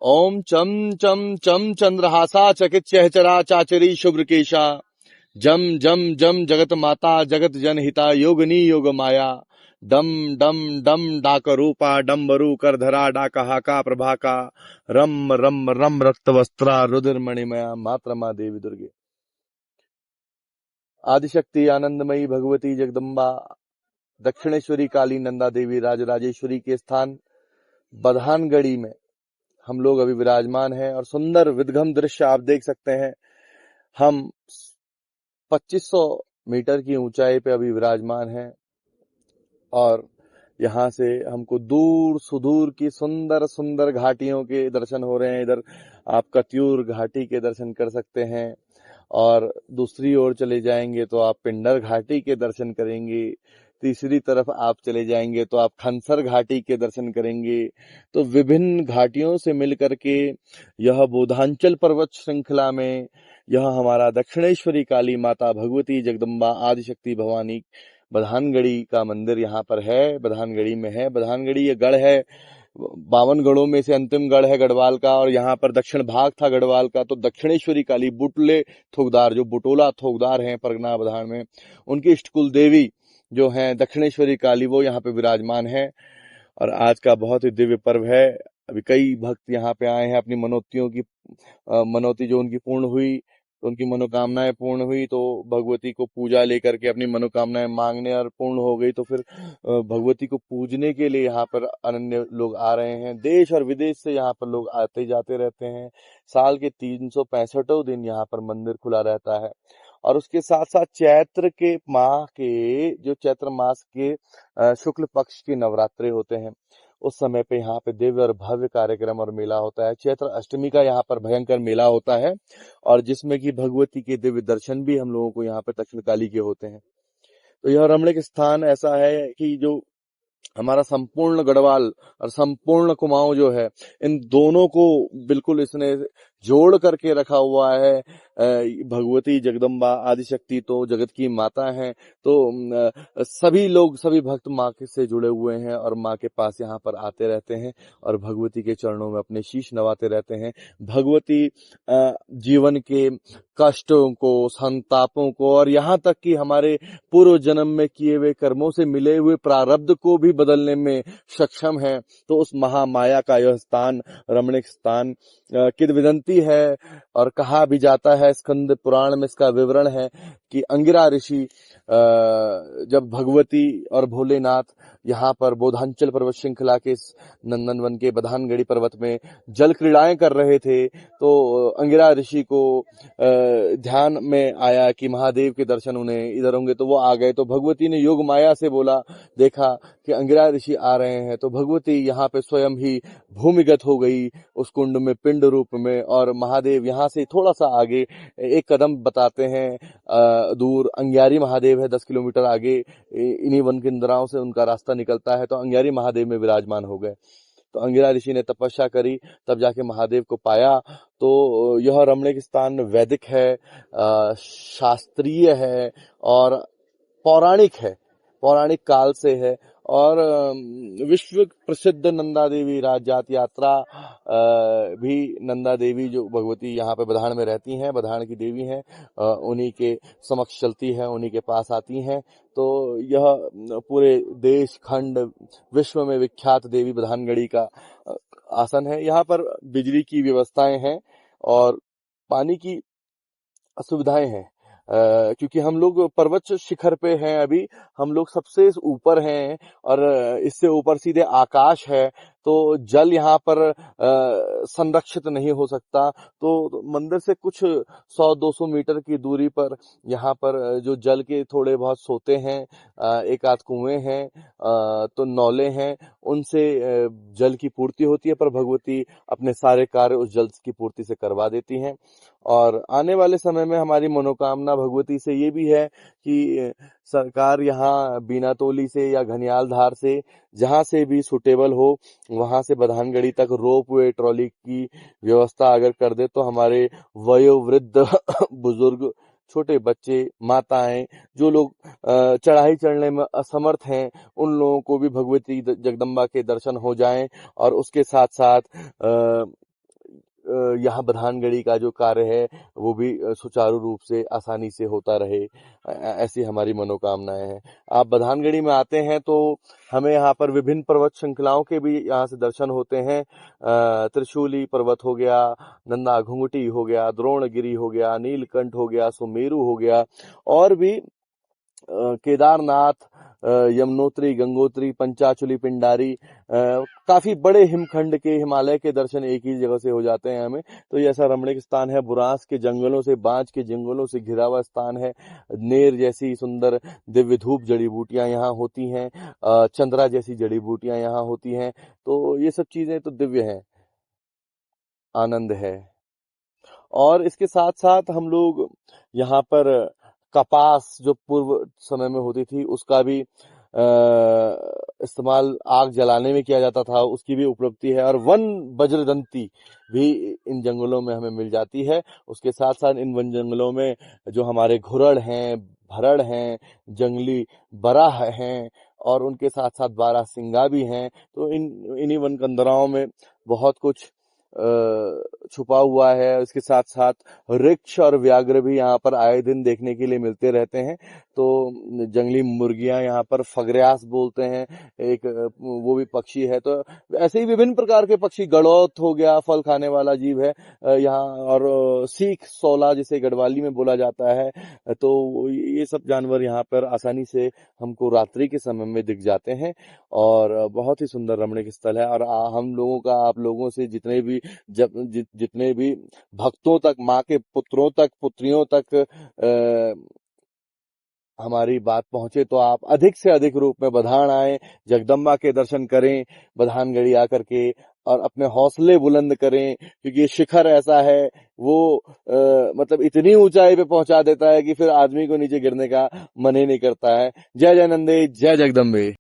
ओम चम चम चम चंद्रहासा चकित चहचरा चाचरी शुभ्रकेशा जम जम जम जगत माता जगत जनहिता योगिनी योग माया डम डम डम डाक रूपा डम्बरु करधरा डाकहाका प्रभाका रम रम रम रक्त वस्त्रा रुद्र मणिमया मात्रमा देवी दुर्गे आदिशक्ति आनंदमयी भगवती जगदम्बा दक्षिणेश्वरी काली नंदा देवी राजराजेश्वरी के स्थान बधानगढ़ी में हम लोग अभी विराजमान हैं और सुंदर विदघम दृश्य आप देख सकते हैं। हम 2500 मीटर की ऊंचाई पे अभी विराजमान हैं और यहाँ से हमको दूर सुदूर की सुंदर सुंदर घाटियों के दर्शन हो रहे हैं। इधर आप कत्यूर घाटी के दर्शन कर सकते हैं और दूसरी ओर चले जाएंगे तो आप पिंडर घाटी के दर्शन करेंगे। तीसरी तरफ आप चले जाएंगे तो आप खनसर घाटी के दर्शन करेंगे। तो विभिन्न घाटियों से मिलकर के यह बोधांचल पर्वत श्रृंखला में यह हमारा दक्षिणेश्वरी काली माता भगवती जगदम्बा आदिशक्ति भवानी बधानगढ़ी का मंदिर यहाँ पर है, बधानगढ़ी में है। बधानगढ़ी ये गढ़ है, 52 गढ़ों में से अंतिम गढ़ है गढ़वाल का और यहाँ पर दक्षिण भाग था गढ़वाल का। तो दक्षिणेश्वरी काली बुटले थोकदार जो बुटोला थोकदार हैं परगना बधान में, उनकी इष्टकुल देवी जो हैं दक्षिणेश्वरी काली वो यहाँ पे विराजमान है। और आज का बहुत ही दिव्य पर्व है। अभी कई भक्त यहाँ पे आए हैं अपनी मनोतियों की मनोती जो उनकी पूर्ण हुई, तो उनकी मनोकामनाएं पूर्ण हुई तो भगवती को पूजा लेकर के अपनी मनोकामनाएं मांगने और पूर्ण हो गई तो फिर भगवती को पूजने के लिए यहाँ पर अनन्य लोग आ रहे हैं। देश और विदेश से यहाँ पर लोग आते जाते रहते हैं। साल के 365 दिन यहाँ पर मंदिर खुला रहता है। और उसके साथ साथ चैत्र के माह के जो चैत्र मास के शुक्ल पक्ष के नवरात्रे होते हैं उस समय पे यहाँ पे दिव्य और भव्य कार्यक्रम और मेला होता है। चैत्र अष्टमी का यहाँ पर भयंकर मेला होता है और जिसमें कि भगवती के दिव्य दर्शन भी हम लोगों को यहाँ पे दक्षिण काली के होते हैं। तो यह रमणीक स्थान ऐसा है कि जो हमारा संपूर्ण गढ़वाल और संपूर्ण कुमाऊं जो है इन दोनों को बिल्कुल इसने जोड़ करके रखा हुआ है। भगवती जगदम्बा आदिशक्ति तो जगत की माता हैं, तो सभी लोग सभी भक्त माँ के से जुड़े हुए हैं और माँ के पास यहाँ पर आते रहते हैं और भगवती के चरणों में अपने शीश नवाते रहते हैं। भगवती जीवन के कष्टों को, संतापों को और यहाँ तक कि हमारे पूर्व जन्म में किए हुए कर्मों से मिले हुए प्रारब्ध को भी बदलने में सक्षम है। तो उस महामाया का यह स्थान रमणीक स्थान किंवदंती है और कहा भी जाता है, स्कंद पुराण में इसका विवरण है कि अंगिरा ऋषि जब भगवती और भोलेनाथ यहाँ पर बोधांचल पर्वत श्रृंखला के नंदनवन के बधानगढ़ी पर्वत में जल क्रीड़ाएं कर रहे थे तो अंगिरा ऋषि को ध्यान में आया कि महादेव के दर्शन उन्हें इधर होंगे तो वो आ गए। तो भगवती ने योग माया से बोला, देखा कि अंगिरा ऋषि आ रहे हैं तो भगवती यहाँ पे स्वयं ही भूमिगत हो गई उस कुंड में पिंड रूप में और महादेव यहाँ से थोड़ा सा आगे एक कदम बताते हैं दूर अंग्यारी महादेव है, 10 किलोमीटर आगे इन्हीं वन केंद्राओं से उनका रास्ता निकलता है। तो अंग्यारी महादेव में विराजमान हो गए। तो अंगिरा ऋषि ने तपस्या करी तब जाके महादेव को पाया। तो यह रमणीक स्थान वैदिक है, शास्त्रीय है और पौराणिक है, पौराणिक काल से है। और विश्व प्रसिद्ध नंदा देवी राजजात यात्रा भी नंदा देवी जो भगवती यहाँ पे बधान में रहती हैं, बधान की देवी हैं, उन्हीं के समक्ष चलती है, उन्हीं के पास आती हैं। तो यह पूरे देश खंड विश्व में विख्यात देवी बधानगढ़ी का आसन है। यहाँ पर बिजली की व्यवस्थाएं हैं और पानी की सुविधाएं हैं। क्योंकि हम लोग पर्वत शिखर पे हैं, अभी हम लोग सबसे ऊपर हैं और इससे ऊपर सीधे आकाश है तो जल यहाँ पर संरक्षित नहीं हो सकता। तो मंदिर से कुछ 100-200 मीटर की दूरी पर यहाँ पर जो जल के थोड़े बहुत सोते हैं, एक आध कुएं हैं, तो नौले हैं, उनसे जल की पूर्ति होती है। पर भगवती अपने सारे कार्य उस जल की पूर्ति से करवा देती हैं। और आने वाले समय में हमारी मनोकामना भगवती से ये भी है कि सरकार यहाँ बीनातोली से या घनियाल धार से जहाँ से भी सुटेबल हो वहां से बधानगढ़ी तक रोपवे ट्रॉली की व्यवस्था अगर कर दे तो हमारे वयोवृद्ध बुजुर्ग, छोटे बच्चे, माताएं, जो लोग चढ़ाई चढ़ने में असमर्थ हैं उन लोगों को भी भगवती जगदम्बा के दर्शन हो जाएं। और उसके साथ साथ यहाँ बधानगढ़ी का जो कार्य है वो भी सुचारू रूप से आसानी से होता रहे, ऐसी हमारी मनोकामनाएं हैं। आप बधानगढ़ी में आते हैं तो हमें यहाँ पर विभिन्न पर्वत श्रृंखलाओं के भी यहाँ से दर्शन होते हैं। त्रिशूली पर्वत हो गया, नंदा घुंघटी हो गया, द्रोणगिरी हो गया, नीलकंठ हो गया, सुमेरु हो गया, और भी केदारनाथ, यमुनोत्री, गंगोत्री, पंचाचूली, पिंडारी, काफी बड़े हिमखंड के हिमालय के दर्शन एक ही जगह से हो जाते हैं हमें। तो ये ऐसा रमणीक स्थान है। बुरांस के जंगलों से, बांज के जंगलों से घिरा हुआ स्थान है। नेर जैसी सुंदर दिव्य धूप जड़ी बूटियां यहाँ होती हैं, चंद्रा जैसी जड़ी बूटियां यहाँ होती हैं। तो ये सब चीजें तो दिव्य हैं, आनंद है। और इसके साथ साथ हम लोग यहाँ पर कपास जो पूर्व समय में होती थी उसका भी इस्तेमाल आग जलाने में किया जाता था, उसकी भी उपलब्धि है। और वन वज्रदंती भी इन जंगलों में हमें मिल जाती है। उसके साथ साथ इन वन जंगलों में जो हमारे घुरड़ हैं, भरड़ हैं, जंगली बराह हैं, और उनके साथ साथ बारहसिंगा भी हैं। तो इन्हीं वन कंदराओं में बहुत कुछ छुपा हुआ है। इसके साथ साथ रिक्ष और व्याघ्र भी यहाँ पर आए दिन देखने के लिए मिलते रहते हैं। तो जंगली मुर्गियां यहाँ पर फगरियास बोलते हैं, एक वो भी पक्षी है। तो ऐसे ही विभिन्न प्रकार के पक्षी, गड़ौत हो गया, फल खाने वाला जीव है यहाँ, और सीख सौला जिसे गढ़वाली में बोला जाता है। तो ये सब जानवर यहाँ पर आसानी से हमको रात्रि के समय में दिख जाते हैं, और बहुत ही सुंदर रमणीक स्थल है। और हम लोगों का, आप लोगों से जितने भी भक्तों तक, माँ के पुत्रों तक, पुत्रियों तक हमारी बात पहुंचे तो आप अधिक से अधिक रूप में बधान आए, जगदम्बा के दर्शन करें, बधानगढ़ी आकर के, और अपने हौसले बुलंद करें। क्योंकि ये शिखर ऐसा है, वो मतलब इतनी ऊंचाई पे पहुंचा देता है कि फिर आदमी को नीचे गिरने का मन ही नहीं करता है। जय जय नंदे, जय जगदम्बे।